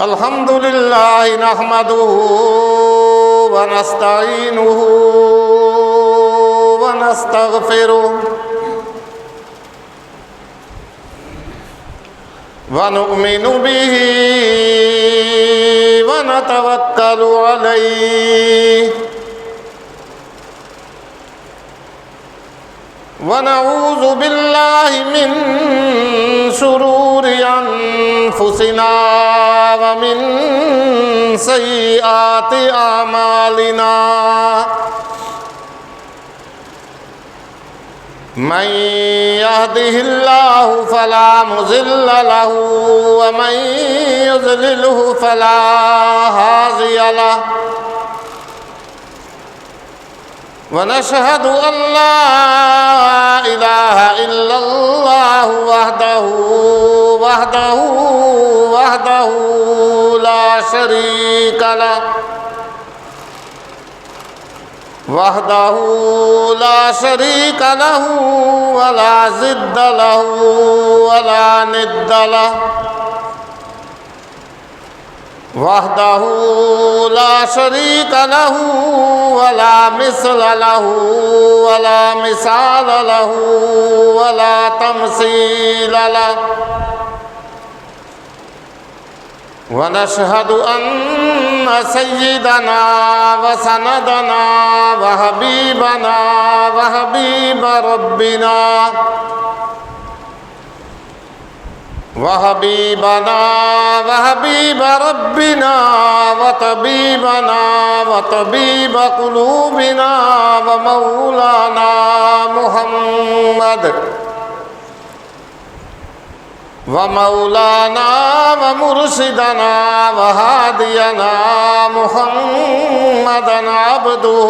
الحمد لله نحمده ونستعينه ونستغفره ونؤمن به ونتوكل عليه ونعوذ بالله من شرور أنفسنا ومن سيئات أعمالنا من يهده الله فلا مضل له ومن يضلله فلا هادي له ونشهد أن لا إله إلا الله وحده لا شريك له ولا ضد له ولا ند له وحده لا شريك له ولا مثل له ولا مثال له ولا تمثيل له ونشهد أن سيدنا وسندنا وحبيبنا وحبيب ربنا وطبيب قلوبنا ومولانا ومرشدنا وهادينا محمدا عبده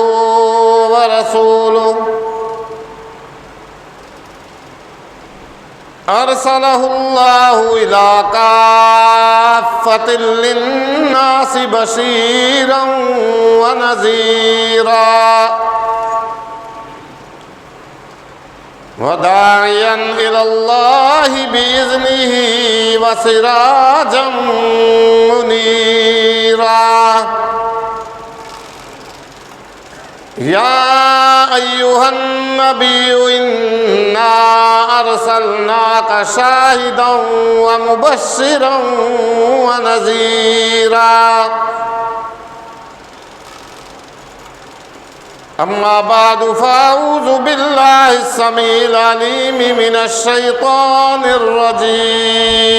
ورسوله أرسله الله إلى كافة للناس بشيرا ونذيرا وداعيا إلى الله بإذنه وسراجا منيرا يا أيها النبي إنا أرسلناك شاهدا ومبشرا ونذيرا أما بعد فأعوذ بالله السميع العليم من الشيطان الرجيم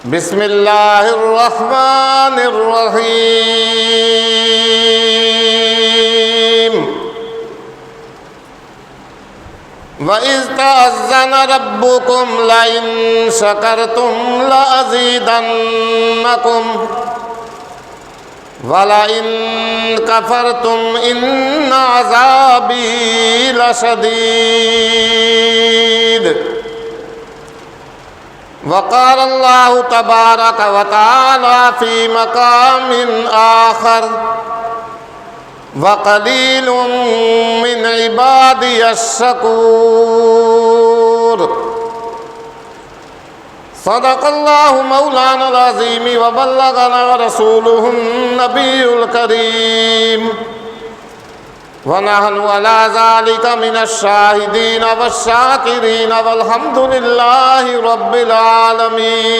بسم الله الرحمن الرحيم وَإِذْ تَأَذَّنَ رَبُّكُمْ لَئِن شَكَرْتُمْ لَأَزِيدَنَّكُمْ وَلَئِن كَفَرْتُمْ إِنَّ عَذَابِي لَشَدِيدٌ وقال الله تبارك وتعالى في مقام آخر وقليل من عبادي الشكور صدق الله مولانا العظيم وبلغنا رسوله النبي الكريم ونحن على ذلك من الشاهدين والشاكرين والحمد لله رب العالمين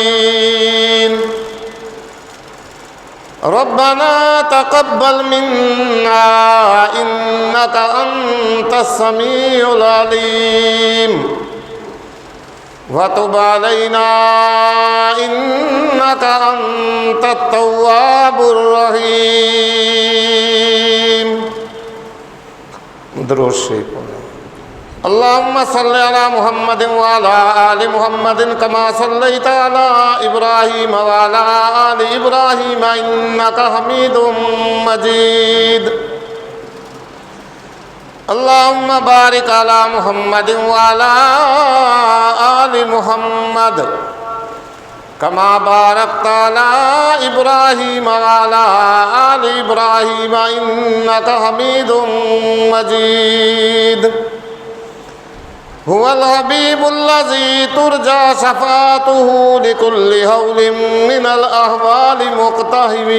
ربنا تقبل منا إنك أنت السميع العليم وتب علينا إنك أنت التواب الرحيم درود شریف اللهم صل على محمد وعلى آل محمد كما صليت على إبراهيم وعلى آل إبراهيم إنك حميد مجيد اللهم بارك على محمد وعلى آل محمد كما باركت على إبراهيم وعلى آل إبراهيم إنك حميد مجيد هو الحبيب الذي ترجى شفاعته لكل هول من الأهوال مقتحم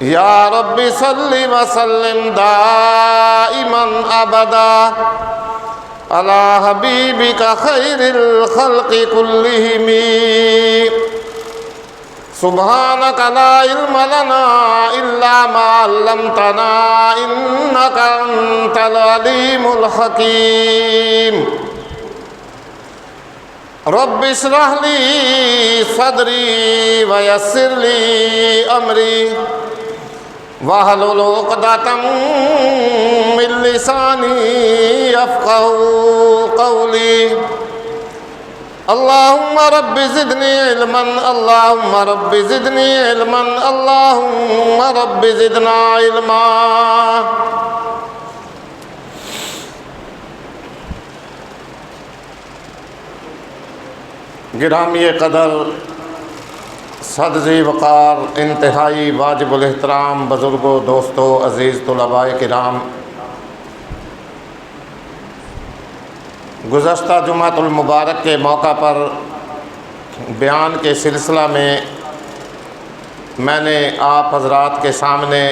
يا رب صل وسلم دائما أبدا على حبيبك خير الخلق كلهم سبحانك لا علم لنا إلا ما علمتنا إنك أنت العليم الحكيم رب اشرح لي صدري ويسر لي أمري واحلل عقدة من لساني يفقهوا قولي اللهم رب زدني علما اللهم رب زدني علما اللهم رب زدنا علما گرامی قدر صدر وقار انتہائی واجب الاحترام بزرگوں دوستوں عزیز طلباء کرام، گزشتہ جمعۃ المبارک کے موقع پر بیان کے سلسلہ میں میں نے آپ حضرات کے سامنے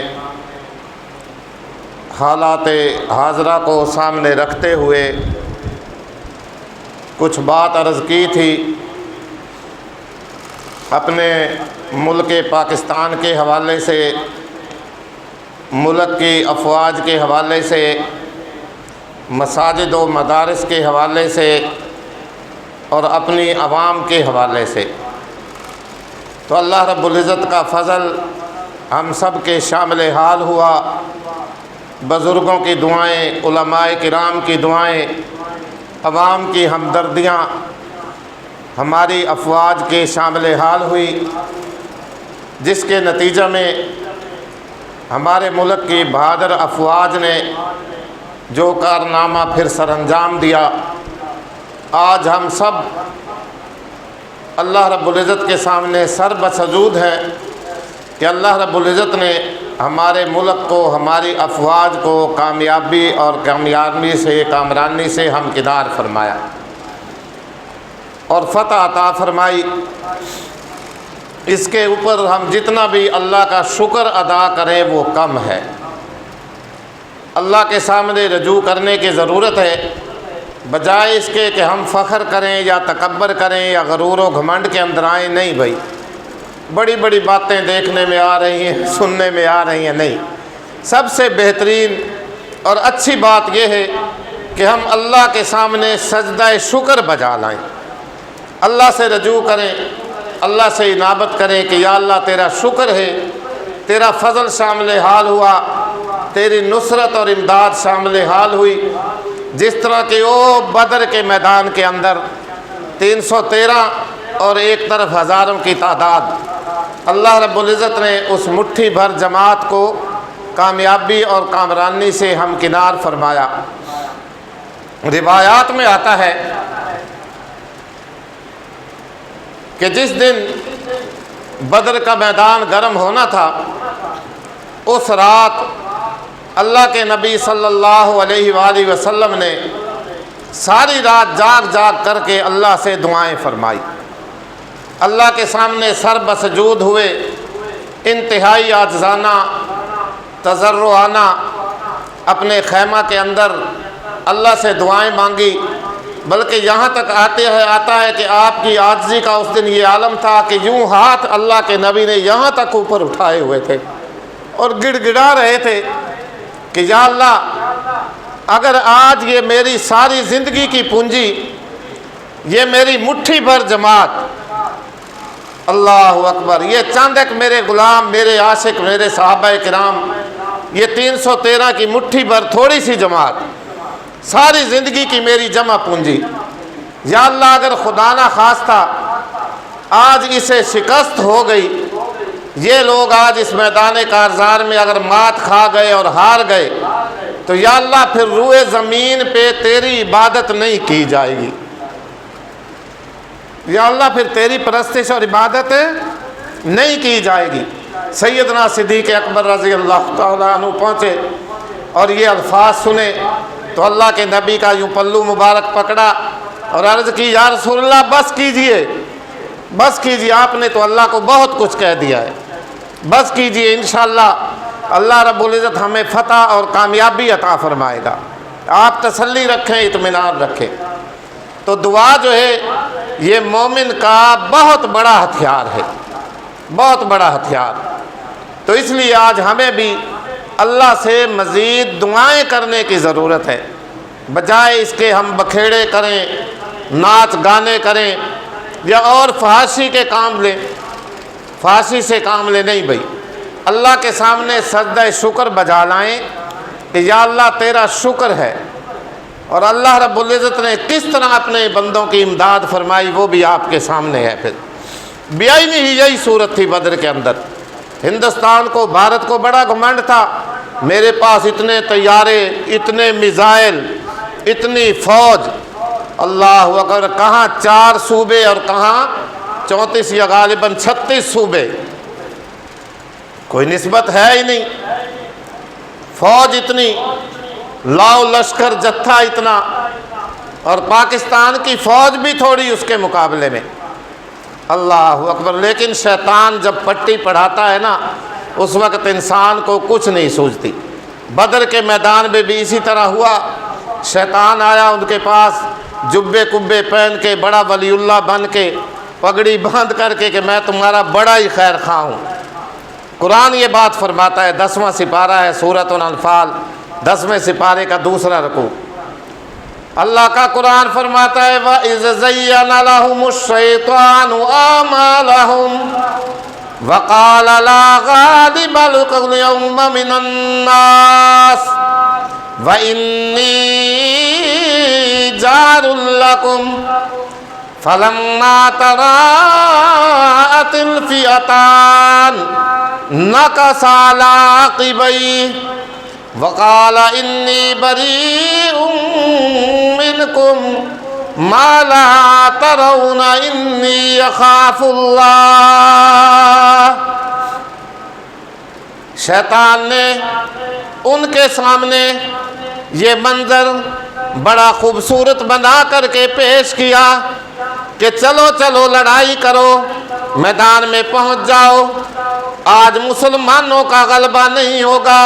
حالات حاضرہ کو سامنے رکھتے ہوئے کچھ بات عرض کی تھی، اپنے ملک پاکستان کے حوالے سے، ملک کی افواج کے حوالے سے، مساجد و مدارس کے حوالے سے اور اپنی عوام کے حوالے سے۔ تو اللہ رب العزت کا فضل ہم سب کے شامل حال ہوا، بزرگوں کی دعائیں، علماء کرام کی دعائیں، عوام کی ہمدردیاں ہماری افواج کے شامل حال ہوئی، جس کے نتیجہ میں ہمارے ملک کی بہادر افواج نے جو کارنامہ پھر سر انجام دیا، آج ہم سب اللہ رب العزت کے سامنے سر بسجود ہیں کہ اللہ رب العزت نے ہمارے ملک کو، ہماری افواج کو کامیابی اور کامیابی سے، کامرانی سے ہمکنار فرمایا اور فتح عطا فرمائی۔ اس کے اوپر ہم جتنا بھی اللہ کا شکر ادا کریں وہ کم ہے۔ اللہ کے سامنے رجوع کرنے کی ضرورت ہے، بجائے اس کے کہ ہم فخر کریں یا تکبر کریں یا غرور و گھمنڈ کے اندر آئیں۔ نہیں بھائی، بڑی بڑی باتیں دیکھنے میں آ رہی ہیں، سننے میں آ رہی ہیں، نہیں، سب سے بہترین اور اچھی بات یہ ہے کہ ہم اللہ کے سامنے سجدہ شکر بجا لائیں، اللہ سے رجوع کریں، اللہ سے انابت کریں کہ یا اللہ تیرا شکر ہے، تیرا فضل شامل حال ہوا، تیری نصرت اور امداد شامل حال ہوئی۔ جس طرح کہ وہ بدر کے میدان کے اندر 313 اور ایک طرف ہزاروں کی تعداد، اللہ رب العزت نے اس مٹھی بھر جماعت کو کامیابی اور کامرانی سے ہمکنار فرمایا۔ روایات میں آتا ہے کہ جس دن بدر کا میدان گرم ہونا تھا، اس رات اللہ کے نبی صلی اللہ علیہ وآلہ وسلم نے ساری رات جاگ جاگ کر کے اللہ سے دعائیں فرمائی، اللہ کے سامنے سر بسجود ہوئے، انتہائی عاجزانہ تضرعانہ اپنے خیمہ کے اندر اللہ سے دعائیں مانگی، بلکہ یہاں تک آتا ہے کہ آپ کی عاجزی کا اس دن یہ عالم تھا کہ یوں ہاتھ اللہ کے نبی نے یہاں تک اوپر اٹھائے ہوئے تھے اور گڑ گڑا رہے تھے کہ یا اللہ اگر آج یہ میری ساری زندگی کی پونجی، یہ میری مٹھی بھر جماعت، اللہ اکبر، یہ چند ایک میرے غلام، میرے عاشق، میرے صحابہ کرام، یہ 313 کی مٹھی بھر تھوڑی سی جماعت، ساری زندگی کی میری جمع پونجی، یا اللہ اگر خدا نہ خواستہ آج اسے شکست ہو گئی، یہ لوگ آج اس میدان کارزار میں اگر مات کھا گئے اور ہار گئے، تو یا اللہ پھر روئے زمین پہ تیری عبادت نہیں کی جائے گی۔ یا اللہ پھر تیری پرستش اور عبادت نہیں کی جائے گی۔ سیدنا صدیق اکبر رضی اللہ تعالیٰ عنہ پہنچے اور یہ الفاظ سنے تو اللہ کے نبی کا یوں پلو مبارک پکڑا اور عرض کی یا رسول اللہ بس کیجئے، بس کیجئے، آپ نے تو اللہ کو بہت کچھ کہہ دیا ہے، بس کیجئے، انشاءاللہ اللہ رب العزت ہمیں فتح اور کامیابی عطا فرمائے گا، آپ تسلی رکھیں، اطمینان رکھیں۔ تو دعا جو ہے یہ مومن کا بہت بڑا ہتھیار ہے، بہت بڑا ہتھیار۔ تو اس لیے آج ہمیں بھی اللہ سے مزید دعائیں کرنے کی ضرورت ہے، بجائے اس کے ہم بکھیڑے کریں، ناچ گانے کریں یا اور فحاشی کے کام لیں، فحاشی سے کام لیں نہیں بھائی، اللہ کے سامنے سجدہ شکر بجا لائیں کہ یا اللہ تیرا شکر ہے، اور اللہ رب العزت نے کس طرح اپنے بندوں کی امداد فرمائی وہ بھی آپ کے سامنے ہے۔ پھر بیائی میں ہی یہی صورت تھی بدر کے اندر۔ ہندوستان کو، بھارت کو بڑا گھمنڈ تھا، میرے پاس اتنے طیارے، اتنے میزائل، اتنی فوج، اللہ اکبر، کہاں 4 صوبے اور کہاں 34 یا غالباً 36 صوبے، کوئی نسبت ہے ہی نہیں، فوج اتنی، لاؤ لشکر جتھا اتنا، اور پاکستان کی فوج بھی تھوڑی اس کے مقابلے میں، اللہ اکبر۔ لیکن شیطان جب پٹی پڑھاتا ہے نا اس وقت انسان کو کچھ نہیں سوچتی۔ بدر کے میدان میں بھی اسی طرح ہوا، شیطان آیا ان کے پاس جبے کبے پہن کے، بڑا ولی اللہ بن کے، پگڑی باندھ کر کے کہ میں تمہارا بڑا ہی خیر خواہ ہوں۔ قرآن یہ بات فرماتا ہے، 10واں سپارہ ہے سورۃ الانفال، 10ویں سپارے کا دوسرا رکوع، اللہ کا قرآن فرماتا ہے وَإِذْ زَيَّنَ لَهُمُ الشَّيْطَانُ أَعْمَالَهُمْ وَقَالَ لَا غَالِبَ لَكُمُ الْيَوْمَ مِنَ النَّاسِ وَإِنِّي جَارٌ لَكُمْ فَلَمَّا تَرَاءَتِ الْفِئَتَانِ نَكَصَ عَلَىٰ عَقِبَيْهِ وقال انی بریء منکم ما لا ترون انی اخاف اللہ۔ شیطان نے ان کے سامنے یہ منظر بڑا خوبصورت بنا کر کے پیش کیا کہ چلو چلو لڑائی کرو، میدان میں پہنچ جاؤ، آج مسلمانوں کا غلبہ نہیں ہوگا،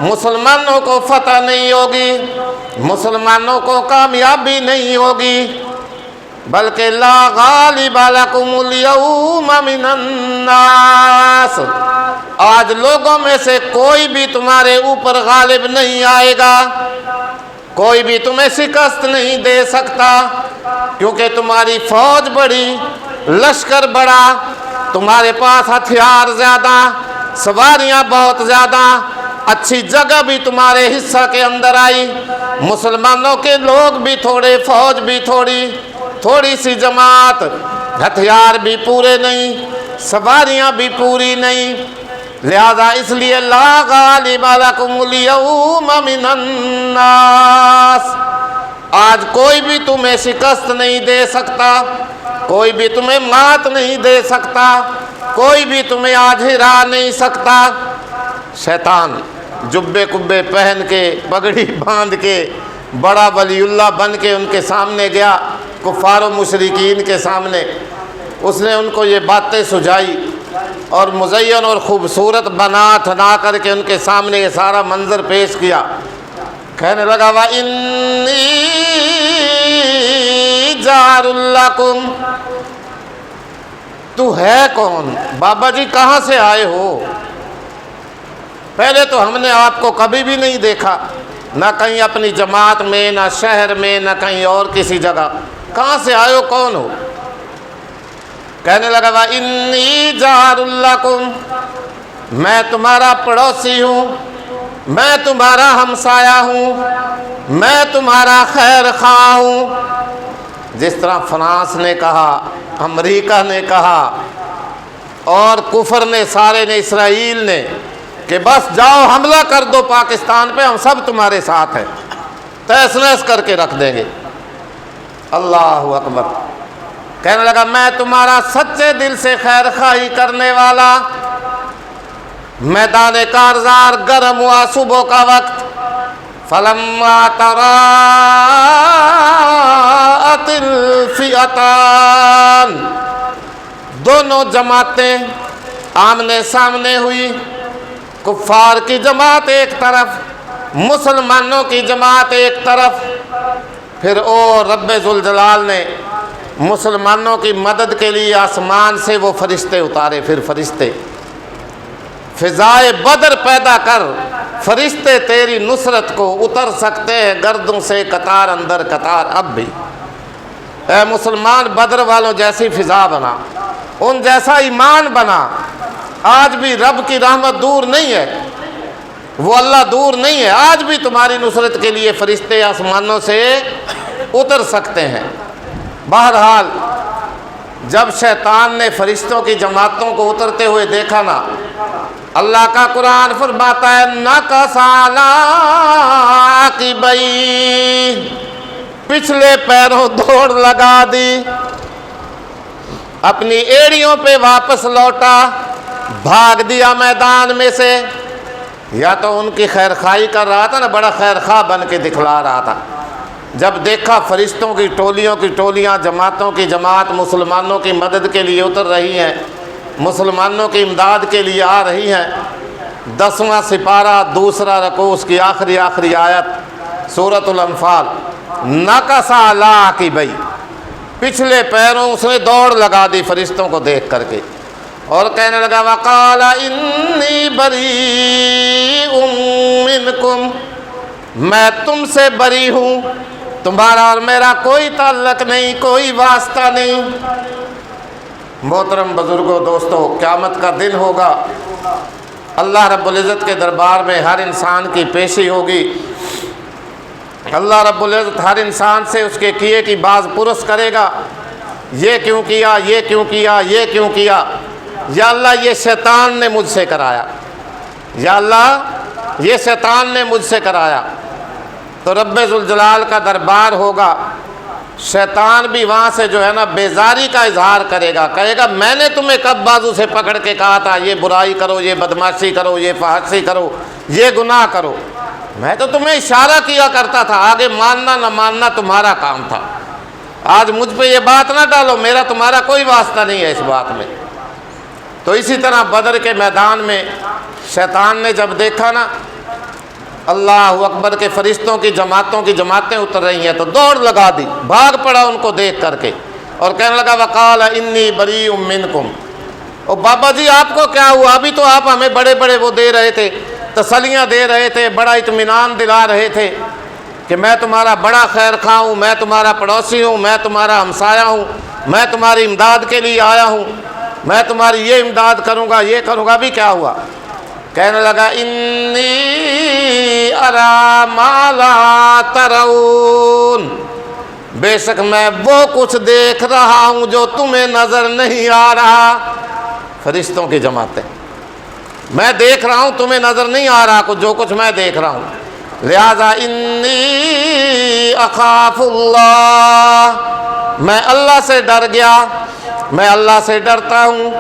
مسلمانوں کو فتح نہیں ہوگی، مسلمانوں کو کامیابی نہیں ہوگی، بلکہ لا غالب لکم اليوم من الناس، آج لوگوں میں سے کوئی بھی تمہارے اوپر غالب نہیں آئے گا، کوئی بھی تمہیں شکست نہیں دے سکتا، کیونکہ تمہاری فوج بڑی، لشکر بڑا، تمہارے پاس ہتھیار زیادہ، سواریاں بہت زیادہ، اچھی جگہ بھی تمہارے حصہ کے اندر آئی، مسلمانوں کے لوگ بھی تھوڑے، فوج بھی تھوڑی، تھوڑی سی جماعت، ہتھیار بھی پورے نہیں، سواریاں بھی پوری نہیں، لہذا اس لیے لا غالب لکم اليوم من الناس، آج کوئی بھی تمہیں شکست نہیں دے سکتا، کوئی بھی تمہیں مات نہیں دے سکتا، کوئی بھی تمہیں آج ہرا نہیں سکتا۔ شیطان جبے کبے پہن کے، پگڑی باندھ کے، بڑا ولی اللہ بن کے ان کے سامنے گیا، کفار و مشرکین کے سامنے، اس نے ان کو یہ باتیں سجائی اور مزین اور خوبصورت بنا ٹھنا کر کے ان کے سامنے یہ سارا منظر پیش کیا، کہنے لگا وَإِنِّي جَارٌ لَكُمْ، تو ہے کون؟ بابا جی کہاں سے آئے ہو؟ پہلے تو ہم نے آپ کو کبھی بھی نہیں دیکھا، نہ کہیں اپنی جماعت میں، نہ شہر میں، نہ کہیں اور کسی جگہ، کہاں سے آئے ہو، کون ہو؟ کہنے لگا وَإِنِّي جَارٌ لَكُمْ، میں تمہارا پڑوسی ہوں، میں تمہارا ہمسایہ ہوں، میں تمہارا خیر خواہ ہوں۔ جس طرح فرانس نے کہا، امریکہ نے کہا، اور کفر نے، سارے نے، اسرائیل نے، کہ بس جاؤ حملہ کر دو پاکستان پہ، ہم سب تمہارے ساتھ ہیں، تہس نہس کر کے رکھ دیں گے۔ اللہ اکبر۔ کہنے لگا میں تمہارا سچے دل سے خیر خواہی کرنے والا. میدان کارزار گرم ہوا صبح کا وقت. فلما تراءت الفئتان، دونوں جماعتیں آمنے سامنے ہوئی. کفار کی جماعت ایک طرف، مسلمانوں کی جماعت ایک طرف. پھر رب ذوالجلال نے مسلمانوں کی مدد کے لیے آسمان سے وہ فرشتے اتارے. پھر فرشتے فضائے بدر پیدا کر، فرشتے تیری نصرت کو اتر سکتے ہیں گردوں سے قطار اندر قطار. اب بھی اے مسلمان بدر والوں جیسی فضا بنا، ان جیسا ایمان بنا. آج بھی رب کی رحمت دور نہیں ہے، وہ اللہ دور نہیں ہے. آج بھی تمہاری نصرت کے لیے فرشتے آسمانوں سے اتر سکتے ہیں. بہرحال جب شیطان نے فرشتوں کی جماعتوں کو اترتے ہوئے دیکھا نا، اللہ کا قرآن فرماتا ہے نَقَصَ عَلَىٰ عَقِبَيْهِ، پچھلے پیروں دوڑ لگا دی، اپنی ایڑیوں پہ واپس لوٹا، بھاگ دیا میدان میں سے. یا تو ان کی خیر خواہی کر رہا تھا نا، بڑا خیر خواہ بن کے دکھلا رہا تھا. جب دیکھا فرشتوں کی ٹولیوں کی ٹولیاں، جماعتوں کی جماعت مسلمانوں کی مدد کے لیے اتر رہی ہیں، مسلمانوں کی امداد کے لیے آ رہی ہیں. 10واں سپارہ دوسرا رکوع، اس کی آخری آیت سورۃ الانفال. نَقَصَ عَلَىٰ عَقِبَيْهِ، پچھلے پیروں اس نے دوڑ لگا دی فرشتوں کو دیکھ کر کے، اور کہنے لگا وَقَالَ إِنِّي بَرِيءٌ مِّنْكُمْ، میں تم سے بری ہوں، تمہارا اور میرا کوئی تعلق نہیں، کوئی واسطہ نہیں. محترم بزرگوں، دوستو، قیامت کا دن ہوگا. اللہ رب العزت کے دربار میں ہر انسان کی پیشی ہوگی. اللہ رب العزت ہر انسان سے اس کے کیے کی باز پرس کرے گا. یہ کیوں کیا، یہ کیوں کیا، یہ کیوں کیا؟ یا اللہ یہ شیطان نے مجھ سے کرایا، یا اللہ یہ شیطان نے مجھ سے کرایا. تو رب ذوالجلال کا دربار ہوگا. شیطان بھی وہاں سے جو ہے نا بیزاری کا اظہار کرے گا، کہے گا میں نے تمہیں کب بازو سے پکڑ کے کہا تھا یہ برائی کرو، یہ بدماشی کرو، یہ فحاشی کرو، یہ گناہ کرو؟ میں تو تمہیں اشارہ کیا کرتا تھا، آگے ماننا نہ ماننا تمہارا کام تھا. آج مجھ پہ یہ بات نہ ڈالو، میرا تمہارا کوئی واسطہ نہیں ہے اس بات میں. تو اسی طرح بدر کے میدان میں شیطان نے جب دیکھا نا اللہ اکبر کے فرشتوں کی جماعتیں اتر رہی ہیں، تو دوڑ لگا دی، بھاگ پڑا ان کو دیکھ کر کے، اور کہنے لگا وَقَالَ إِنِّي بَرِيءٌ مِّنْكُمْ. او بابا جی آپ کو کیا ہوا؟ ابھی تو آپ ہمیں بڑے بڑے وہ دے رہے تھے، تسلیاں دے رہے تھے، بڑا اطمینان دلا رہے تھے کہ میں تمہارا بڑا خیر خواہ ہوں، میں تمہارا پڑوسی ہوں، میں تمہارا ہمسایہ ہوں، میں تمہاری امداد کے لیے آیا ہوں، میں تمہاری یہ امداد کروں گا، یہ کروں گا. ابھی کیا ہوا؟ کہنے لگا انی ارا ما لا ترون، بے شک میں وہ کچھ دیکھ رہا ہوں جو تمہیں نظر نہیں آ رہا. فرشتوں کی جماعتیں، میں دیکھ رہا ہوں، تمہیں نظر نہیں آ رہا جو کچھ میں دیکھ رہا ہوں. لہذا انی اخاف اللہ، میں اللہ سے ڈر گیا، میں اللہ سے ڈرتا ہوں.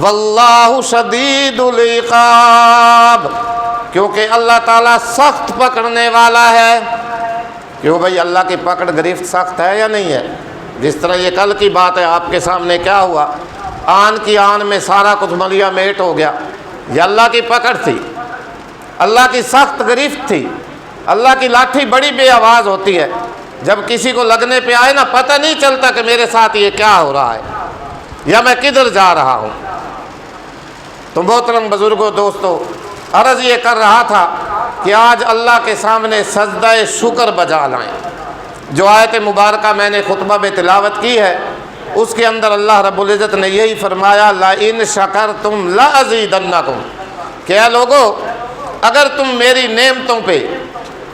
واللہ شدید العقاب، کیونکہ اللہ تعالیٰ سخت پکڑنے والا ہے. کیوں بھائی اللہ کی پکڑ گرفت سخت ہے یا نہیں ہے؟ جس طرح یہ کل کی بات ہے، آپ کے سامنے کیا ہوا، آن کی آن میں سارا کچھ ملیا میٹ ہو گیا. یہ اللہ کی پکڑ تھی، اللہ کی سخت گرفت تھی. اللہ کی لاٹھی بڑی بے آواز ہوتی ہے، جب کسی کو لگنے پہ آئے نا پتہ نہیں چلتا کہ میرے ساتھ یہ کیا ہو رہا ہے یا میں کدھر جا رہا ہوں. تو محترم بزرگوں، دوستو، عرض یہ کر رہا تھا کہ آج اللہ کے سامنے سجدہ شکر بجا لائیں. جو آیت مبارکہ میں نے خطبہ میں تلاوت کی ہے، اس کے اندر اللہ رب العزت نے یہی فرمایا لَإِن شَكَرْتُمْ لَأَزِيدَنَّكُمْ، کہ اے لوگو اگر تم میری نعمتوں پہ،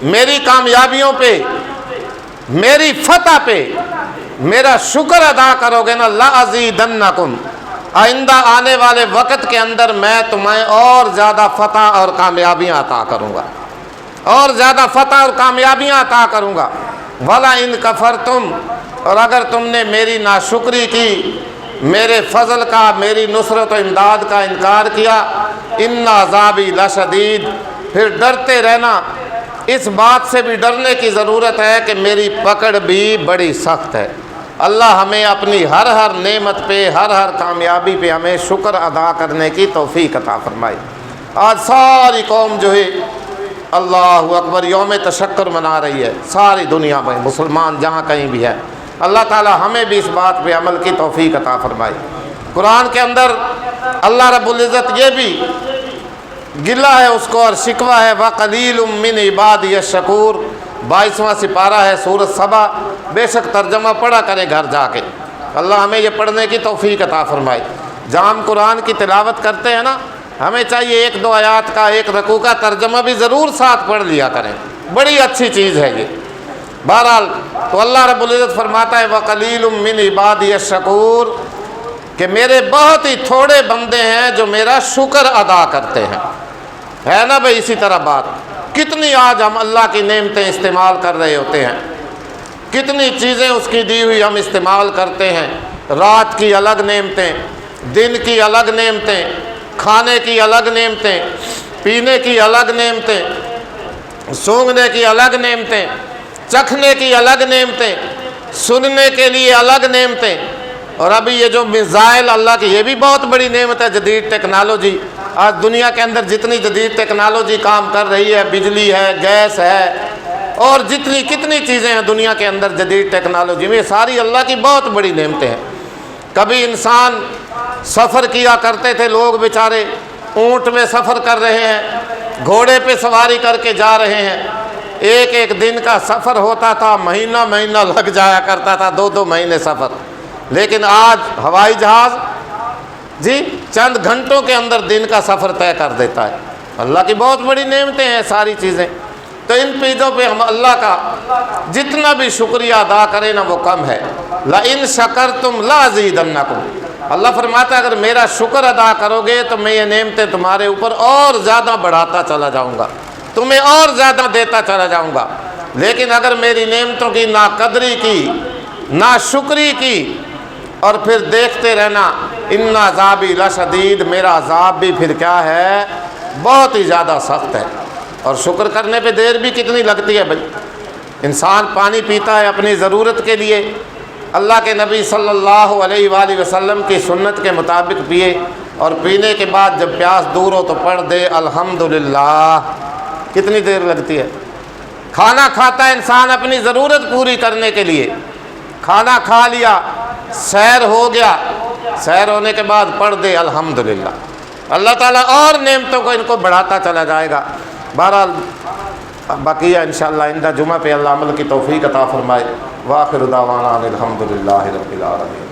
میری کامیابیوں پہ، میری فتح پہ میرا شکر ادا کرو گے نا، لَأَزِيدَنَّكُمْ، آئندہ آنے والے وقت کے اندر میں تمہیں اور زیادہ فتح اور کامیابیاں عطا کروں گا، اور زیادہ فتح اور کامیابیاں عطا کروں گا. ولا ان کفرتم، اور اگر تم نے میری ناشکری کی، میرے فضل کا، میری نصرت و امداد کا انکار کیا، ان عذابی لشدید، پھر ڈرتے رہنا۔ اس بات سے بھی ڈرنے کی ضرورت ہے کہ میری پکڑ بھی بڑی سخت ہے۔ اللہ ہمیں اپنی ہر نعمت پہ، ہر کامیابی پہ ہمیں شکر ادا کرنے کی توفیق عطا فرمائے۔ آج ساری قوم جو ہے اللہ اکبر یوم تشکر منا رہی ہے، ساری دنیا میں مسلمان جہاں کہیں بھی ہے۔ اللہ تعالی ہمیں بھی اس بات پہ عمل کی توفیق عطا فرمائے۔ قرآن کے اندر اللہ رب العزت یہ بھی گلہ ہے اس کو اور شکوہ ہے، وَقَلِيلٌ مِّنْ عِبَادِيَ الشَّكُورُ، 22واں سپارہ ہے سورۃ سبا۔ بے شک ترجمہ پڑھا کریں گھر جا کے، اللہ ہمیں یہ پڑھنے کی توفیق عطا فرمائے۔ جہاں ہم قرآن کی تلاوت کرتے ہیں نا، ہمیں چاہیے 1-2 آیات کا، 1 رکوع کا ترجمہ بھی ضرور ساتھ پڑھ لیا کریں، بڑی اچھی چیز ہے یہ۔ بہرحال تو اللہ رب العزت فرماتا ہے وَقَلِيلٌ مِّنْ عِبَادِيَ الشَّكُورُ، کہ میرے بہت ہی تھوڑے بندے ہیں جو میرا شکر ادا کرتے ہیں۔ ہے نا بھئی اسی طرح بات، کتنی آج ہم اللہ کی نعمتیں استعمال کر رہے ہوتے ہیں، کتنی چیزیں اس کی دی ہوئی ہم استعمال کرتے ہیں، رات کی الگ نعمتیں، دن کی الگ نعمتیں، کھانے کی الگ نعمتیں، پینے کی الگ نعمتیں، سونگنے کی الگ نعمتیں، چکھنے کی الگ نعمتیں، سننے کے لیے الگ نعمتیں، اور ابھی یہ جو میزائل اللہ کی، یہ بھی بہت بڑی نعمت ہے، جدید ٹیکنالوجی۔ آج دنیا کے اندر جتنی جدید ٹیکنالوجی کام کر رہی ہے، بجلی ہے، گیس ہے، اور کتنی چیزیں ہیں دنیا کے اندر جدید ٹیکنالوجی میں، یہ ساری اللہ کی بہت بڑی نعمتیں ہیں۔ کبھی انسان سفر کیا کرتے تھے، لوگ بیچارے اونٹ میں سفر کر رہے ہیں، گھوڑے پہ سواری کر کے جا رہے ہیں، ایک دن کا سفر ہوتا تھا، مہینہ لگ جایا کرتا تھا، 2 مہینے سفر۔ لیکن آج ہوائی جہاز جی چند گھنٹوں کے اندر دن کا سفر طے کر دیتا ہے۔ اللہ کی بہت بڑی نعمتیں ہیں ساری چیزیں، تو ان چیزوں پہ ہم اللہ کا جتنا بھی شکریہ ادا کریں نا وہ کم ہے۔ لَإِن شَكَرْتُمْ لَأَزِيدَنَّكُمْ، اللہ فرماتا ہے اگر میرا شکر ادا کرو گے تو میں یہ نعمتیں تمہارے اوپر اور زیادہ بڑھاتا چلا جاؤں گا، تمہیں اور زیادہ دیتا چلا جاؤں گا۔ لیکن اگر میری نعمتوں کی ناقدری کی، ناشکری کی، اور پھر دیکھتے رہنا، ان عذابی لشدید، میرا عذاب بھی پھر کیا ہے، بہت ہی زیادہ سخت ہے۔ اور شکر کرنے پہ دیر بھی کتنی لگتی ہے بھائی۔ انسان پانی پیتا ہے اپنی ضرورت کے لیے، اللہ کے نبی صلی اللہ علیہ وآلہ وسلم کی سنت کے مطابق پیے، اور پینے کے بعد جب پیاس دور ہو تو پڑھ دے الحمدللہ، کتنی دیر لگتی ہے۔ کھانا کھاتا ہے انسان اپنی ضرورت پوری کرنے کے لیے، کھانا کھا لیا، سیر ہو گیا، سیر ہونے کے بعد پڑھ دے الحمدللہ، اللہ تعالیٰ اور نعمتوں کو ان کو بڑھاتا چلا جائے گا۔ بہرحال بقیہ انشاءاللہ آئندہ جمعہ پہ اللہ عمل کی توفیق عطا فرمائے۔ وآخر دعوانا الحمدللہ رب العالمین۔